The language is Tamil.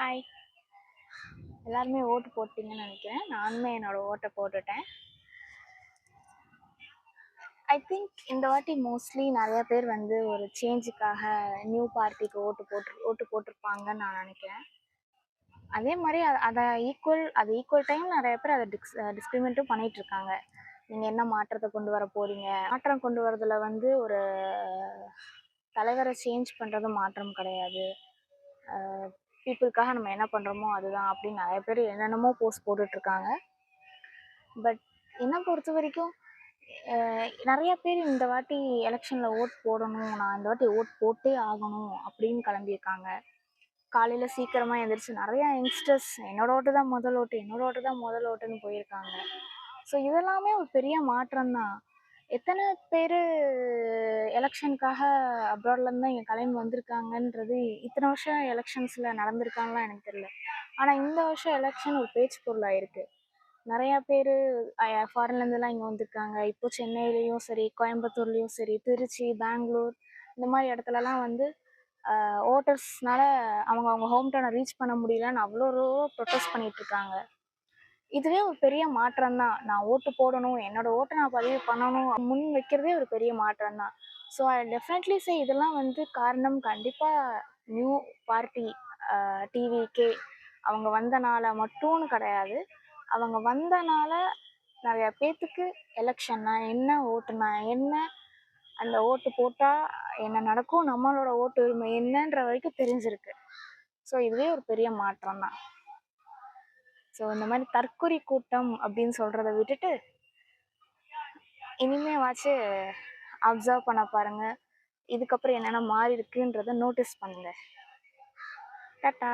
ஹாய். எல்லாருமே ஓட்டு போட்டீங்கன்னு நினைக்கிறேன். நானுமே என்னோட ஓட்டை போட்டுட்டேன். ஐ திங்க் இந்த வாட்டி மோஸ்ட்லி நிறைய பேர் வந்து ஒரு சேஞ்சுக்காக நியூ பார்ட்டிக்கு ஓட்டு போட்டிருப்பாங்கன்னு நான் நினைக்கிறேன். அதே மாதிரி அதை ஈக்குவல் டைம் நிறைய பேர் அதை டிஸ்கிரிமினேட்டும் பண்ணிட்டு இருக்காங்க. நீங்கள் என்ன மாற்றத்தை கொண்டு வர போறீங்க? மாற்றம் கொண்டு வரதுல வந்து ஒரு தலைவரை சேஞ்ச் பண்ணுறது மாற்றம் கிடையாது. பீப்புளுக்காக நம்ம என்ன பண்ணுறோமோ அதுதான் அப்படின்னு நிறைய பேர் என்னென்னமோ போஸ்ட் போட்டுட்ருக்காங்க. பட் என்னை பொறுத்த வரைக்கும் நிறைய பேர் இந்த வாட்டி எலெக்ஷனில் ஓட் போடணும், நான் இந்த வாட்டி ஓட் போட்டே ஆகணும் அப்படின்னு கிளம்பியிருக்காங்க. காலையில் சீக்கிரமாக எழுந்திரிச்சு நிறையா யங்ஸ்டர்ஸ் என்னோட ஓட்டு தான் முதல் ஓட்டுன்னு போயிருக்காங்க. ஸோ இதெல்லாமே ஒரு பெரிய மாற்றம் தான். எத்தனை பேர் எலெக்ஷனுக்காக அப்ராட்லேருந்து தான் இங்கே கிளம்பி வந்திருக்காங்கன்றது இத்தனை வருஷம் எலெக்ஷன்ஸில் நடந்திருக்காங்கலாம் எனக்கு தெரியல. ஆனால் இந்த வருஷம் எலெக்ஷன் ஒரு பேச்சு பொருளாக இருக்குது. நிறையா பேர் ஃபாரின்லேருந்துலாம் இங்கே வந்திருக்காங்க. இப்போ சென்னையிலையும் சரி, கோயம்புத்தூர்லேயும் சரி, திருச்சி, பெங்களூர் இந்த மாதிரி இடத்துலலாம் வந்து ஓட்டர்ஸ்னால அவங்க ஹோம் டவுனை ரீச் பண்ண முடியலன்னு அவ்வளோ ப்ரொட்டஸ்ட் பண்ணிகிட்ருக்காங்க. இதுவே ஒரு பெரிய மாற்றம் தான். நான் ஓட்டு போடணும், என்னோட ஓட்டை நான் பதிவு பண்ணணும் முன் வைக்கிறதே ஒரு பெரிய மாற்றம் தான். ஸோ ஐ டெஃபினெட்லி சே இதெல்லாம் வந்து காரணம் கண்டிப்பாக நியூ பார்ட்டி டிவிகே அவங்க வந்தனால மட்டும்னு கிடையாது. அவங்க வந்தனால நிறையா பேர்த்துக்கு எலெக்ஷன்னா என்ன, ஓட்டுனா என்ன, அந்த ஓட்டு போட்டால் என்ன நடக்கும், நம்மளோட ஓட்டு உரிமை என்னன்ற வரைக்கும் தெரிஞ்சிருக்கு. ஸோ இதுவே ஒரு பெரிய மாற்றம் தான். ஸோ இந்த மாதிரி தற்கொலை கூட்டம் அப்படின்னு சொல்கிறத விட்டுட்டு இனிமேவாச்சு அப்சர்வ் பண்ண பாருங்கள். இதுக்கப்புறம் என்னென்ன மாறி இருக்குன்றதை நோட்டீஸ் பண்ணுங்கள். டாட்டா.